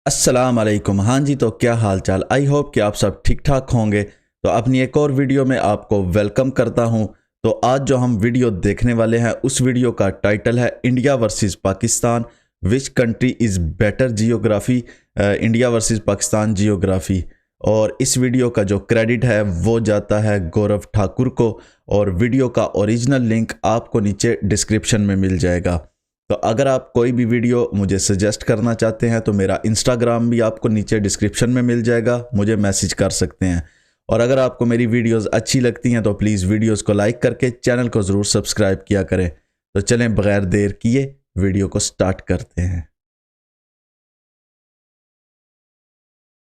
अस्सलाम वालेकुम। हाँ जी, तो क्या हाल चाल। आई होप कि आप सब ठीक ठाक होंगे। तो अपनी एक और वीडियो में आपको वेलकम करता हूँ। तो आज जो हम वीडियो देखने वाले हैं उस वीडियो का टाइटल है India versus Pakistan, which country is better geography, India versus Pakistan geography. और इस वीडियो का जो क्रेडिट है वो जाता है गौरव ठाकुर को, और वीडियो का ओरिजिनल लिंक आपको नीचे डिस्क्रिप्शन में मिल जाएगा। तो अगर आप कोई भी वीडियो मुझे सजेस्ट करना चाहते हैं तो मेरा इंस्टाग्राम भी आपको नीचे डिस्क्रिप्शन में मिल जाएगा, मुझे मैसेज कर सकते हैं। और अगर आपको मेरी वीडियोस अच्छी लगती हैं तो प्लीज़ वीडियोस को लाइक करके चैनल को ज़रूर सब्सक्राइब किया करें। तो चलें बगैर देर किए वीडियो को स्टार्ट करते हैं।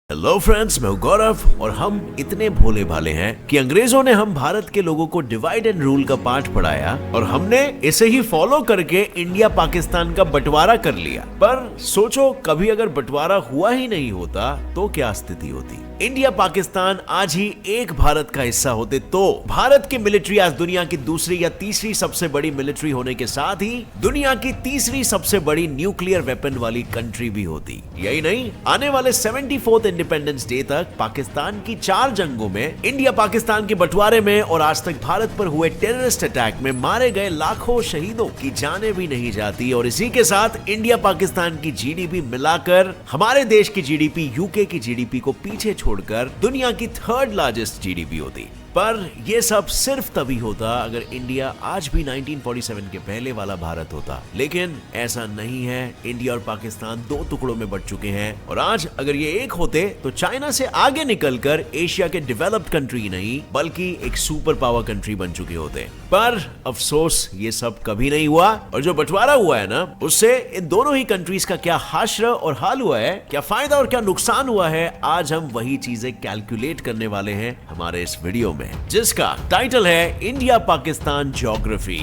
हेलो फ्रेंड्स, मैं हूं गौरव और हम इतने भोले भाले हैं कि अंग्रेजों ने हम भारत के लोगों को डिवाइड एंड रूल का पाठ पढ़ाया और हमने इसे ही फॉलो करके इंडिया पाकिस्तान का बंटवारा कर लिया। पर सोचो, कभी अगर बंटवारा हुआ ही नहीं होता तो क्या स्थिति होती। इंडिया पाकिस्तान आज ही एक भारत का हिस्सा होते तो भारत की मिलिट्री आज दुनिया की दूसरी या तीसरी सबसे बड़ी मिलिट्री होने के साथ ही दुनिया की तीसरी सबसे बड़ी न्यूक्लियर वेपन वाली कंट्री भी होती। यही नहीं, आने वाले 74th इंडिपेंडेंस डे तक पाकिस्तान की 4 जंगों में, इंडिया पाकिस्तान के बंटवारे में और आज तक भारत पर हुए टेररिस्ट अटैक में मारे गए लाखों शहीदों की जानें भी नहीं जाती। और इसी के साथ इंडिया पाकिस्तान की जीडीपी मिलाकर हमारे देश की जीडीपी यूके की जीडीपी को पीछे छोड़कर दुनिया की 3rd लार्जेस्ट जीडीपी होती। पर यह सब सिर्फ तभी होता अगर इंडिया आज भी 1947 के पहले वाला भारत होता, लेकिन ऐसा नहीं है। इंडिया और पाकिस्तान 2 टुकड़ों में बंट चुके हैं और आज अगर ये एक होते तो चाइना से आगे निकलकर एशिया के डेवलप्ड कंट्री नहीं बल्कि एक सुपर पावर कंट्री बन चुके होते। पर अफसोस ये सब कभी नहीं हुआ और जो बंटवारा हुआ है ना, उससे इन दोनों ही कंट्रीज का क्या हाशर और हाल हुआ है, क्या फायदा और क्या नुकसान हुआ है, आज हम वही चीजें कैलकुलेट करने वाले हैं हमारे इस वीडियो में, जिसका टाइटल है इंडिया पाकिस्तान ज्योग्राफी।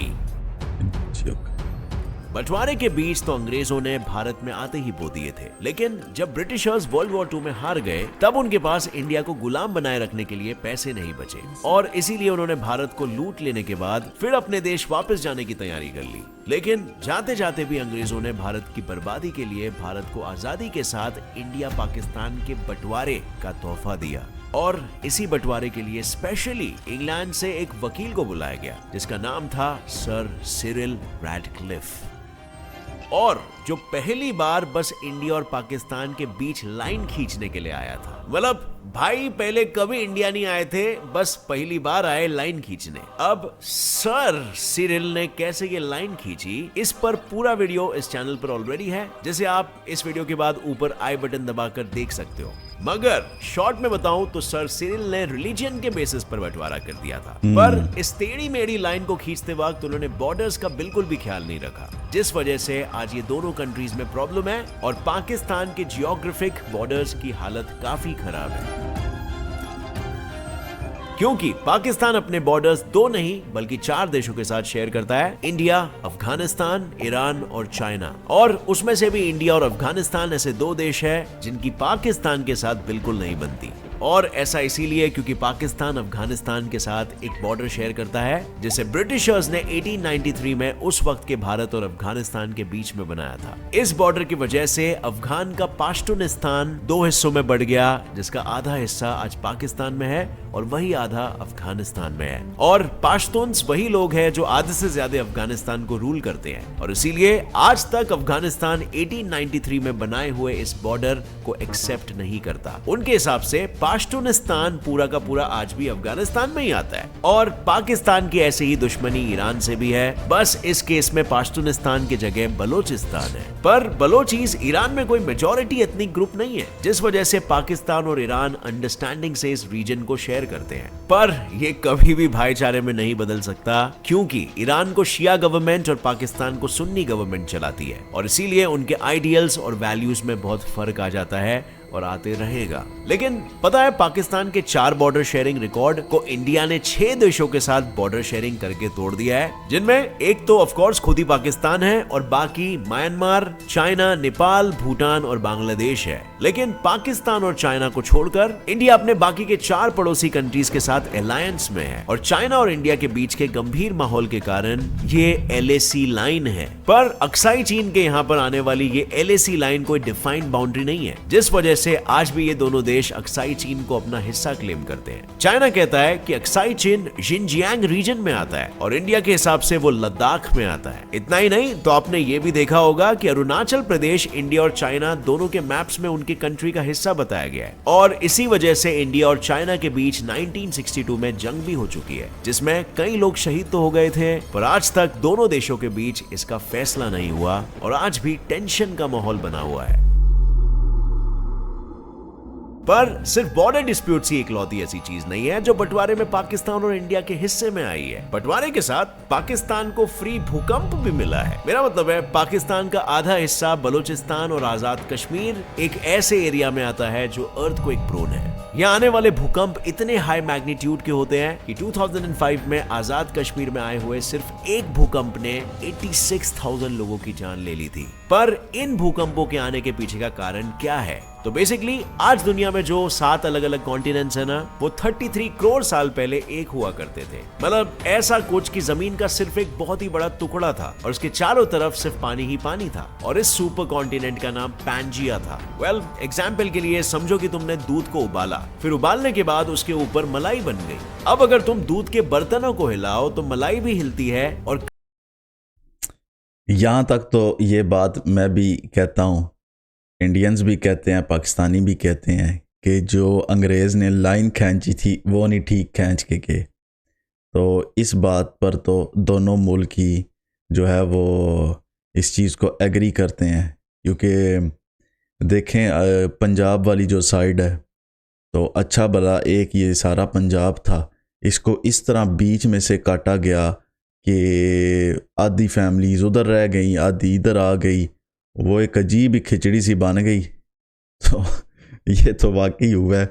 बंटवारे के बीच तो अंग्रेजों ने भारत में आते ही बो दिए थे, लेकिन जब ब्रिटिशर्स वर्ल्ड वॉर 2 में हार गए तब उनके पास इंडिया को गुलाम बनाए रखने के लिए पैसे नहीं बचे और इसीलिए उन्होंने भारत को लूट लेने के बाद फिर अपने देश वापस जाने की तैयारी कर ली। लेकिन जाते जाते भी अंग्रेजों ने भारत की बर्बादी के लिए भारत को आजादी के साथ इंडिया पाकिस्तान के बंटवारे का तोहफा दिया। और इसी बंटवारे के लिए स्पेशली इंग्लैंड से एक वकील को बुलाया गया जिसका नाम था सर सिरिल रैडक्लिफ, और जो पहली बार बस इंडिया और पाकिस्तान के बीच लाइन खींचने के लिए आया था। मतलब भाई, पहले कभी इंडिया नहीं आए थे, बस पहली बार आए लाइन खींचने। अब सर सिरिल ने कैसे ये लाइन खींची, इस पर पूरा वीडियो इस चैनल पर ऑलरेडी है, जिसे आप इस वीडियो के बाद ऊपर आई बटन दबाकर देख सकते हो। मगर शॉर्ट में बताऊं तो सर सिरिल ने रिलीजन के बेसिस पर बंटवारा कर दिया था। पर इस टेढ़ी मेढ़ी लाइन को खींचते वक्त उन्होंने बॉर्डर्स का बिल्कुल भी ख्याल नहीं रखा, जिस वजह से आज ये दोनों कंट्रीज में प्रॉब्लम है और पाकिस्तान के जियोग्राफिक बॉर्डर्स की हालत काफी खराब है, क्योंकि पाकिस्तान अपने बॉर्डर्स 2 नहीं बल्कि 4 देशों के साथ शेयर करता है, इंडिया, अफगानिस्तान, ईरान और चाइना। और उसमें से भी इंडिया और अफगानिस्तान ऐसे 2 देश हैं जिनकी पाकिस्तान के साथ बिल्कुल नहीं बनती। और ऐसा इसीलिए क्योंकि पाकिस्तान अफगानिस्तान के साथ एक बॉर्डर शेयर करता है जिसे ब्रिटिशर्स ने 1893 में उस वक्त के भारत और अफगानिस्तान के बीच में बनाया था। इस बॉर्डर की वजह से अफगान का पाश्तूनिस्तान 2 हिस्सों में बढ़ गया, जिसका आधा हिस्सा आज पाकिस्तान में है और वही आधा अफगानिस्तान में है। और पाश्तून्स वही लोग हैं जो आधे से ज्यादा अफगानिस्तान को रूल करते हैं और इसीलिए आज तक अफगानिस्तान 1893 में बनाए हुए इस बॉर्डर को एक्सेप्ट नहीं करता। उनके हिसाब से पाश्तूनिस्तान पूरा का पूरा आज भी अफगानिस्तान में ही आता है। और पाकिस्तान की ऐसे ही दुश्मनी ईरान से भी है, बस इस केस में पाश्तूनिस्तान की जगह बलोचिस्तान है। पर बलोचीज ईरान में कोई मेजॉरिटी एथनिक ग्रुप नहीं है, जिस वजह से पाकिस्तान और ईरान अंडरस्टैंडिंग से इस रीजन को शेयर करते हैं। पर ये कभी भी भाईचारे में नहीं बदल सकता, क्योंकि ईरान को शिया गवर्नमेंट और पाकिस्तान को सुन्नी गवर्नमेंट चलाती है और इसीलिए उनके आइडियल्स और वैल्यूज में बहुत फर्क आ जाता है। और आते रहेगा। लेकिन पता है पाकिस्तान के 4 बॉर्डर शेयरिंग रिकॉर्ड को इंडिया ने 6 देशों के साथ बॉर्डर शेयरिंग करके तोड़ दिया है, जिनमें एक तो ऑफ कोर्स खुद ही पाकिस्तान है और बाकी म्यांमार, चाइना, नेपाल, भूटान और बांग्लादेश है। लेकिन पाकिस्तान और चाइना को छोड़कर इंडिया अपने बाकी के 4 पड़ोसी कंट्रीज के साथ अलायंस में है और चाइना और इंडिया के बीच के गंभीर माहौल के कारण ये LAC लाइन है। पर अक्साई चीन के यहाँ पर आने वाली ये LAC लाइन कोई डिफाइंड बाउंड्री नहीं है, जिस वजह से आज भी ये दोनों देश अक्साई चीन को अपना हिस्सा क्लेम करते हैं। चाइना कहता है कि अक्साई चीन शिनजियांग रीजन में आता है और इंडिया के हिसाब से वो लद्दाख में आता है। इतना ही नहीं तो आपने ये भी देखा होगा कि अरुणाचल प्रदेश इंडिया और चाइना दोनों के मैप्स में उनकी कंट्री का हिस्सा बताया गया है और इसी वजह से इंडिया और चाइना के बीच 1962 में जंग भी हो चुकी है, जिसमें कई लोग शहीद तो हो गए थे, पर आज तक दोनों देशों के बीच इसका फैसला नहीं हुआ और आज भी टेंशन का माहौल बना हुआ है। पर सिर्फ बॉर्डर डिस्प्यूट ही इकलौती ऐसी चीज नहीं है जो बंटवारे में पाकिस्तान और इंडिया के हिस्से में आई है। बंटवारे के साथ पाकिस्तान को फ्री भूकंप भी मिला है। मेरा मतलब है पाकिस्तान का आधा हिस्सा बलूचिस्तान और आजाद कश्मीर एक ऐसे एरिया में आता है जो अर्थक्वेक प्रोन है। यहाँ आने वाले भूकंप इतने हाई मैग्नीट्यूड के होते हैं कि 2005 में आजाद कश्मीर में आए हुए सिर्फ एक भूकंप ने 86,000 लोगों की जान ले ली थी। पर इन भूकंपों के आने के पीछे का कारण क्या है? तो बेसिकली आज दुनिया में जो 7 अलग अलग कॉन्टिनेंट्स है ना, वो 33 करोड़ साल पहले एक हुआ करते थे। मतलब ऐसा कुछ कि जमीन का सिर्फ एक बहुत ही बड़ा टुकड़ा था और उसके चारों तरफ सिर्फ पानी ही पानी था और इस सुपर कॉन्टिनेंट का नाम पैंजिया था। वेल, एग्जाम्पल के लिए समझो कि तुमने दूध को उबाला, फिर उबालने के बाद उसके ऊपर मलाई बन गई। अब अगर तुम दूध के बर्तनों को हिलाओ तो मलाई भी हिलती है और यहाँ तक तो ये बात मैं भी कहता हूँ, इंडियंस भी कहते हैं, पाकिस्तानी भी कहते हैं कि जो अंग्रेज़ ने लाइन खींची थी वो नहीं ठीक खींच के गए। तो इस बात पर तो दोनों मुल्क ही जो है वो इस चीज़ को एग्री करते हैं, क्योंकि देखें पंजाब वाली जो साइड है तो अच्छा भला एक ये सारा पंजाब था, इसको इस तरह बीच में से काटा गया कि आधी फैमिलीज उधर रह गई, आधी इधर आ गई, वो एक अजीब ही खिचड़ी सी बन गई। तो ये तो वाकई हुआ है।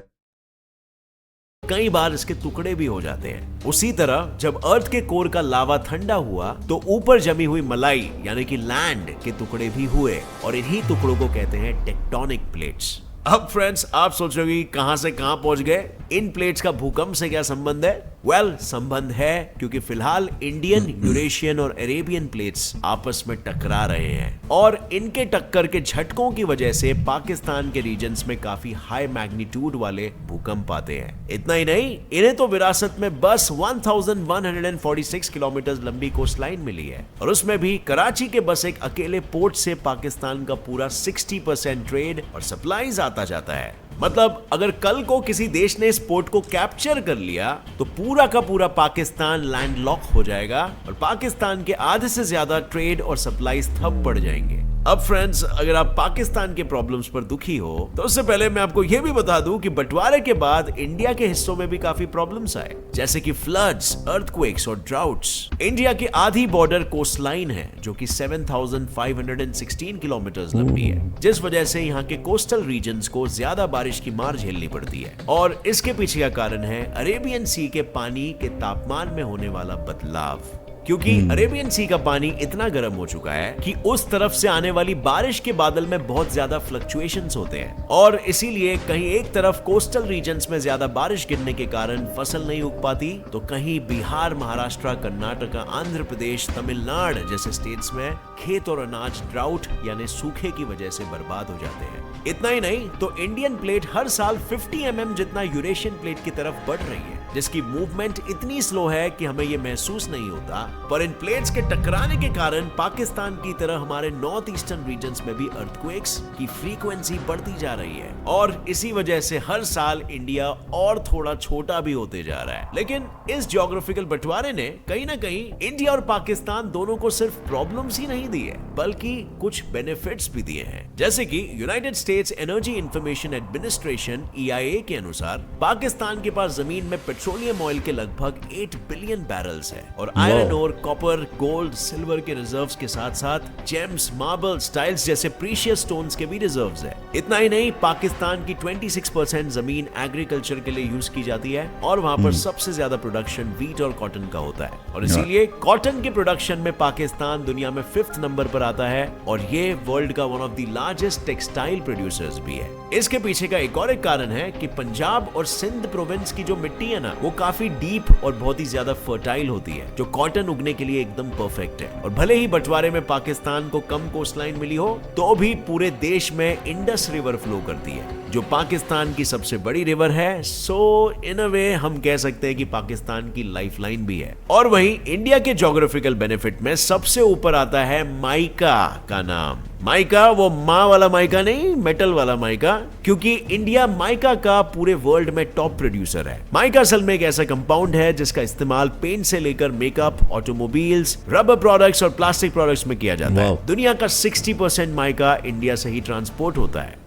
कई बार इसके टुकड़े भी हो जाते हैं। उसी तरह जब अर्थ के कोर का लावा ठंडा हुआ तो ऊपर जमी हुई मलाई यानी कि लैंड के टुकड़े भी हुए और इन्हीं टुकड़ों को कहते हैं टेक्टोनिक प्लेट्स। अब फ्रेंड्स, आप सोचोगे कहां से कहां पहुंच गए, इन प्लेट्स का भूकंप से क्या संबंध है? वेल, संबंध है क्योंकि फिलहाल इंडियन, यूरेशियन और अरेबियन प्लेट्स आपस में टकरा रहे हैं और इनके टक्कर के झटकों की वजह से पाकिस्तान के रीजन्स में काफी हाई मैग्नीट्यूड वाले भूकंप आते हैं। इतना ही नहीं, इन्हें तो विरासत में बस 1146 किलोमीटर लंबी कोस्ट लाइन मिली है और उसमें भी कराची के बस एक अकेले पोर्ट से पाकिस्तान का पूरा 60% ट्रेड और सप्लाईज आता जाता है। मतलब अगर कल को किसी देश ने इस पोर्ट को कैप्चर कर लिया तो पूरा का पूरा पाकिस्तान लैंडलॉक हो जाएगा और पाकिस्तान के आधे से ज्यादा ट्रेड और सप्लाईज ठप पड़ जाएंगे। अब फ्रेंड्स, अगर आप पाकिस्तान के प्रॉब्लम्स पर दुखी हो तो उससे पहले मैं आपको यह भी बता दूं कि बंटवारे के बाद इंडिया के हिस्सों में भी काफी प्रॉब्लम्स आए, जैसे कि फ्लड्स, अर्थक्वेक्स और ड्राउट्स। इंडिया की आधी बॉर्डर कोस्ट लाइन है जो कि 7,516 किलोमीटर लंबी है, जिस वजह से यहाँ के कोस्टल रीजन्स को ज्यादा बारिश की मार झेलनी पड़ती है और इसके पीछे का कारण है अरेबियन सी के पानी के तापमान में होने वाला बदलाव। क्योंकि अरेबियन सी का पानी इतना गर्म हो चुका है कि उस तरफ से आने वाली बारिश के बादल में बहुत ज्यादा फ्लक्चुएशंस होते हैं और इसीलिए कहीं एक तरफ कोस्टल रीजन्स में ज्यादा बारिश गिरने के कारण फसल नहीं उग पाती तो कहीं बिहार, महाराष्ट्र, कर्नाटका, आंध्र प्रदेश, तमिलनाडु जैसे स्टेट्स में खेत और अनाज ड्राउट यानी सूखे की वजह से बर्बाद हो जाते हैं। इतना ही नहीं तो इंडियन प्लेट हर साल 50 mm जितना यूरेशियन प्लेट की तरफ बढ़ रही है, जिसकी मूवमेंट इतनी स्लो है कि हमें यह महसूस नहीं होता, पर इन प्लेट्स के टकराने के कारण पाकिस्तान की तरह हमारे नॉर्थ ईस्टर्न रीजन्स में भी अर्थक्वेक्स की फ्रीक्वेंसी बढ़ती जा रही है और इसी वजह से हर साल इंडिया और थोड़ा छोटा भी होते जा रहा है। लेकिन इस ज्योग्राफिकल बंटवारे ने कहीं ना कहीं इंडिया और पाकिस्तान दोनों को सिर्फ प्रॉब्लम्स ही नहीं दी है बल्कि कुछ बेनिफिट्स भी दिए हैं, जैसे कि United states energy information administration EIA के अनुसार पाकिस्तान के पास जमीन में पेट्रोलियम ऑयल के लगभग 8 बिलियन बैरल्स है और iron ore, copper, gold, silver के रिजर्व्स के साथ साथ जेम्स, मार्बल्स, टाइल्स जैसे प्रीशियस स्टोन्स के भी रिजर्व्स है। इतना ही नहीं, पाकिस्तान की 26% जमीन एग्रीकल्चर के लिए यूज की जाती है और वहां पर सबसे ज्यादा प्रोडक्शन व्हीट और कॉटन का होता है और इसीलिए कॉटन के प्रोडक्शन में पाकिस्तान दुनिया में 5th नंबर पर आता है और ये वर्ल्ड का one of the largest textile producers भी है। इसके पीछे का एक और कारण है कि पंजाब और सिंध प्रोविंस की जो मिट्टी है ना, वो काफी डीप और बहुत ही ज्यादा फर्टाइल होती है, जो कॉटन उगने के लिए एकदम परफेक्ट है। और भले ही बंटवारे में पाकिस्तान को कम कोस्टलाइन मिली हो, तो भी पूरे देश में इंडस रिवर फ्लो करती है, जो पाकिस्तान की सबसे बड़ी रिवर है। सो इन अ वे हम कह सकते हैं कि पाकिस्तान की लाइफलाइन भी है। और वहीं इंडिया के ज्योग्राफिकल बेनिफिट में सबसे ऊपर आता है माइका का नाम। माइका वो माँ वाला माइका नहीं, मेटल वाला माइका, क्योंकि इंडिया माइका का पूरे वर्ल्ड में टॉप प्रोड्यूसर है। माइका असल में एक ऐसा कंपाउंड है जिसका इस्तेमाल पेंट से लेकर मेकअप, ऑटोमोबाइल्स, रबर प्रोडक्ट्स और प्लास्टिक प्रोडक्ट्स में किया जाता है। दुनिया का 60% माइका इंडिया से ही ट्रांसपोर्ट होता है।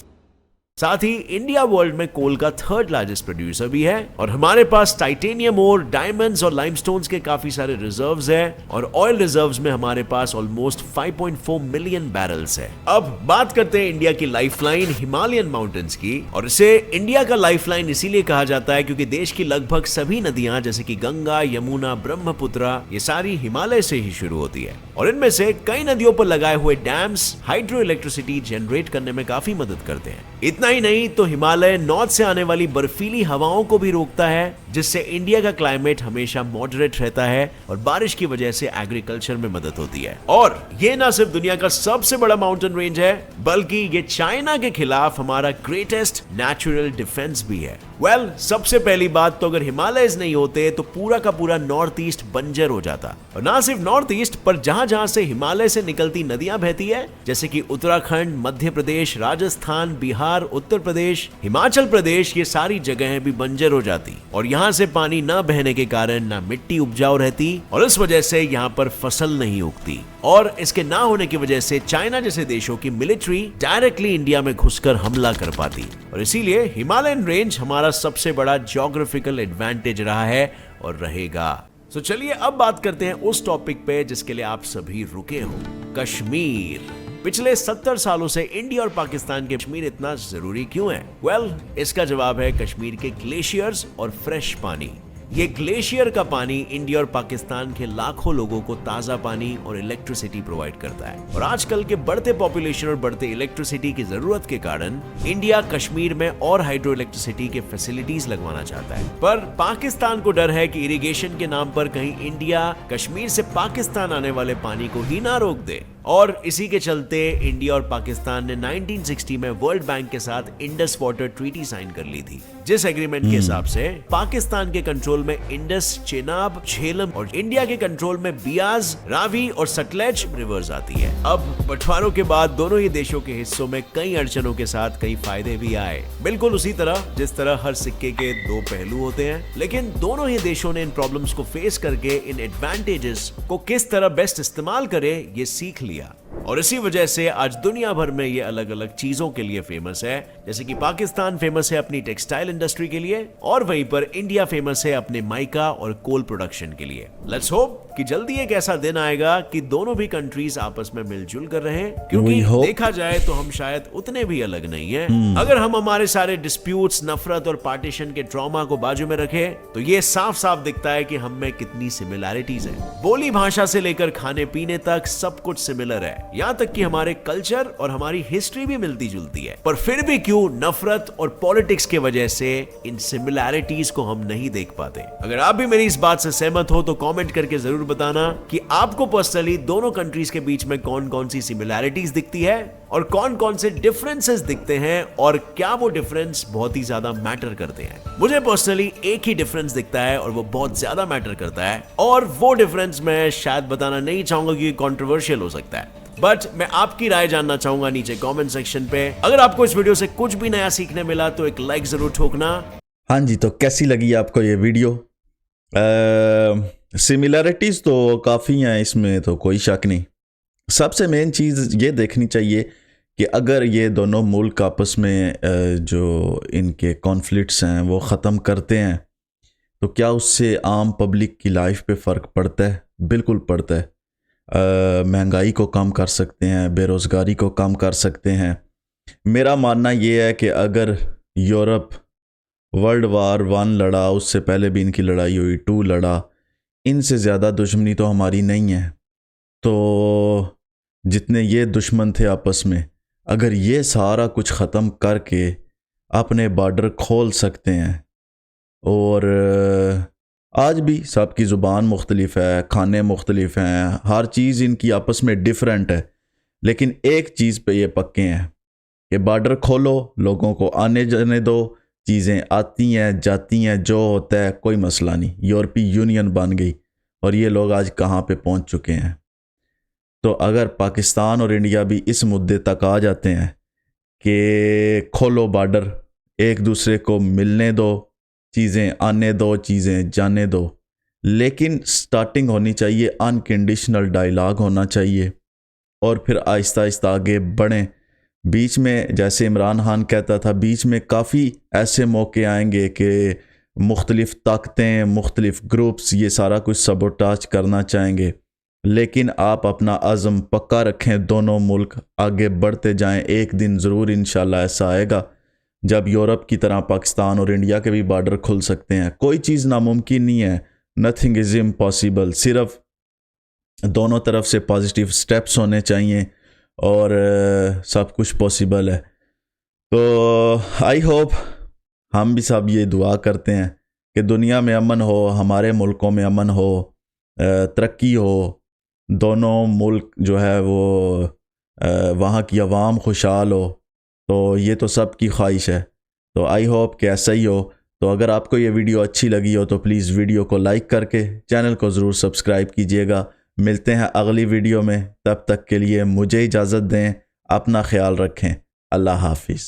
साथ ही इंडिया वर्ल्ड में कोल का 3rd लार्जेस्ट प्रोड्यूसर भी है और हमारे पास टाइटेनियम और डायमंड्स और लाइमस्टोन्स के काफी सारे रिजर्व्स हैं और ऑयल रिजर्व्स में हमारे पास ऑलमोस्ट 5.4 मिलियन बैरल्स है। अब बात करते हैं इंडिया की लाइफलाइन हिमालयन माउंटेन्स की, और इसे इंडिया का लाइफलाइन इसीलिए कहा जाता है क्योंकि देश की लगभग सभी नदियां जैसे कि गंगा, यमुना, ब्रह्मपुत्रा, ये सारी हिमालय से ही शुरू होती है और इनमें से कई नदियों पर लगाए हुए डैम्स हाइड्रो इलेक्ट्रिसिटी जनरेट करने में काफी मदद करते हैं। इतना ही नहीं तो हिमालय नॉर्थ से आने वाली बर्फीली हवाओं को भी रोकता है, जिससे इंडिया का क्लाइमेट हमेशा मॉडरेट रहता है और बारिश की वजह से एग्रीकल्चर में मदद होती है। और ये ना सिर्फ दुनिया का सबसे बड़ा माउंटेन रेंज है, बल्कि ये चाइना के खिलाफ हमारा ग्रेटेस्ट नेचुरल डिफेंस भी है। सबसे पहली बात तो अगर हिमालयस नहीं होते तो पूरा का पूरा नॉर्थ ईस्ट बंजर हो जाता, और ना सिर्फ नॉर्थ ईस्ट पर जहां जहां से हिमालय से निकलती नदियां बहती है जैसे कि उत्तराखंड, मध्य प्रदेश, राजस्थान, बिहार, उत्तर प्रदेश, हिमाचल प्रदेश, ये सारी जगहें भी बंजर हो जाती और यहाँ से पानी न बहने के कारण ना मिट्टी उपजाऊ रहती और इस वजह से यहाँ पर फसल नहीं उगती। और इसके ना होने की वजह से चाइना जैसे देशों की मिलिट्री डायरेक्टली इंडिया में घुसकर हमला कर पाती और इसीलिए हिमालयन रेंज हमारा सबसे बड़ा ज्योग्राफिकल एडवांटेज रहा है और रहेगा। तो चलिए अब बात करते हैं उस टॉपिक पे जिसके लिए आप सभी रुके हो, कश्मीर। पिछले 70 सालों से इंडिया और पाकिस्तान के कश्मीर इतना जरूरी क्यों है? इसका जवाब है कश्मीर के ग्लेशियर्स और फ्रेश पानी। ये ग्लेशियर का पानी इंडिया और पाकिस्तान के लाखों लोगों को ताजा पानी और इलेक्ट्रिसिटी प्रोवाइड करता है और आजकल के बढ़ते पॉपुलेशन और बढ़ते इलेक्ट्रिसिटी की जरूरत के कारण इंडिया कश्मीर में और हाइड्रो इलेक्ट्रिसिटी के फैसिलिटीज लगवाना चाहता है। पर पाकिस्तान को डर है कि इरिगेशन के नाम पर कहीं इंडिया कश्मीर से पाकिस्तान आने वाले पानी को ही ना रोक दे, और इसी के चलते इंडिया और पाकिस्तान ने 1960 में वर्ल्ड बैंक के साथ इंडस वाटर ट्रीटी साइन कर ली थी, जिस एग्रीमेंट के हिसाब से पाकिस्तान के कंट्रोल में इंडस, चेनाब, झेलम और इंडिया के कंट्रोल में बियाज, रावी और सतलेज रिवर्स आती है। अब बंटवारों के बाद दोनों ही देशों के हिस्सों में कई अड़चनों के साथ कई फायदे भी आए, बिल्कुल उसी तरह जिस तरह हर सिक्के के दो पहलू होते हैं। लेकिन दोनों ही देशों ने इन प्रॉब्लम्स को फेस करके इन एडवांटेजेस को किस तरह बेस्ट इस्तेमाल करे ये सीख लिया और इसी वजह से आज दुनिया भर में ये अलग अलग चीजों के लिए फेमस है। जैसे कि पाकिस्तान फेमस है अपनी टेक्सटाइल इंडस्ट्री के लिए और वहीं पर इंडिया फेमस है अपने माइका और कोल प्रोडक्शन के लिए। लेट्स होप कि जल्दी एक ऐसा दिन आएगा कि दोनों भी कंट्रीज आपस में मिलजुल कर रहे हैं, क्योंकि देखा जाए तो हम शायद उतने भी अलग नहीं हैं। अगर हम हमारे सारे डिस्प्यूट्स, नफरत और पार्टीशन के ट्रॉमा को बाजू में रखें तो ये साफ साफ दिखता है कि हम में कितनी सिमिलैरिटीज है। बोली भाषा से लेकर खाने पीने तक सब कुछ सिमिलर है, यहाँ तक कि हमारे कल्चर और हमारी हिस्ट्री भी मिलती जुलती है। पर फिर भी क्यों नफरत और पॉलिटिक्स के वजह से इन सिमिलैरिटीज को हम नहीं देख पाते? अगर आप भी मेरी इस बात से सहमत हो तो कमेंट करके जरूर बताना कि आपको पर्सनली दोनों कंट्रीज के बीच में कौन कौन सी सिमिलैरिटीज दिखती है और कौन कौन से डिफरेंसेस दिखते हैं और क्या वो डिफरेंस बहुत ही ज्यादा मैटर करते हैं। मुझे पर्सनली एक ही डिफरेंस दिखता है और वो बहुत ज्यादा मैटर करता है, और वो डिफरेंस मैं शायद बताना नहीं चाहूंगा क्योंकि कंट्रोवर्शियल हो सकता है, बट मैं आपकी राय जानना चाहूंगा नीचे कमेंट सेक्शन पे। अगर आपको इस वीडियो से कुछ भी नया सीखने मिला तो एक लाइक जरूर ठोकना। हाँ जी, तो कैसी लगी आपको ये वीडियो? सिमिलैरिटीज़ तो काफ़ी हैं, इसमें तो कोई शक नहीं। सबसे मेन चीज़ ये देखनी चाहिए कि अगर ये दोनों मुल्क आपस में जो इनके कॉन्फ्लिक्ट्स हैं वो ख़त्म करते हैं तो क्या उससे आम पब्लिक की लाइफ पे फ़र्क पड़ता है? बिल्कुल पड़ता है। महंगाई को कम कर सकते हैं, बेरोज़गारी को कम कर सकते हैं। मेरा मानना ये है कि अगर यूरोप वर्ल्ड वार 1 लड़ा, उससे पहले भी इनकी लड़ाई हुई, 2 लड़ा, इनसे ज़्यादा दुश्मनी तो हमारी नहीं है। तो जितने ये दुश्मन थे आपस में, अगर ये सारा कुछ ख़त्म करके अपने बॉर्डर खोल सकते हैं, और आज भी सबकी ज़ुबान मुख्तलिफ है, खाने मुख्तलिफ हैं, हर चीज़ इनकी आपस में डिफरेंट है, लेकिन एक चीज़ पे ये पक्के हैं कि बॉर्डर खोलो, लोगों को आने जाने दो, चीज़ें आती हैं जाती हैं, जो होता है कोई मसला नहीं। यूरोपीय यूनियन बन गई और ये लोग आज कहाँ पे पहुँच चुके हैं। तो अगर पाकिस्तान और इंडिया भी इस मुद्दे तक आ जाते हैं कि खोलो बॉर्डर, एक दूसरे को मिलने दो, चीज़ें आने दो, चीज़ें जाने दो, लेकिन स्टार्टिंग होनी चाहिए, अनकंडीशनल डायलॉग होना चाहिए, और फिर आहिस्ता आहिस्ता आगे बढ़ें। बीच में जैसे इमरान खान कहता था, बीच में काफ़ी ऐसे मौके आएंगे कि मुख्तलिफ़ ताकतें, मुख्तलिफ़ ग्रुप्स ये सारा कुछ सबोटाज करना चाहेंगे, लेकिन आप अपना अज़म पक्का रखें, दोनों मुल्क आगे बढ़ते जाएं। एक दिन ज़रूर इंशाल्लाह ऐसा आएगा जब यूरोप की तरह पाकिस्तान और इंडिया के भी बॉर्डर खुल सकते हैं। कोई चीज़ नामुमकिन नहीं है, नथिंग इज़ इम्पॉसिबल। सिर्फ दोनों तरफ से पॉजिटिव स्टेप्स होने चाहिए और सब कुछ पॉसिबल है। तो आई होप हम भी सब ये दुआ करते हैं कि दुनिया में अमन हो, हमारे मुल्कों में अमन हो, तरक्की हो, दोनों मुल्क जो है वो वहाँ की आवाम खुशहाल हो। तो ये तो सब की ख्वाहिश है। तो आई होप कि ऐसा ही हो। तो अगर आपको ये वीडियो अच्छी लगी हो तो प्लीज़ वीडियो को लाइक करके चैनल को ज़रूर सब्सक्राइब कीजिएगा। मिलते हैं अगली वीडियो में, तब तक के लिए मुझे इजाज़त दें, अपना ख्याल रखें। अल्लाह हाफिज़।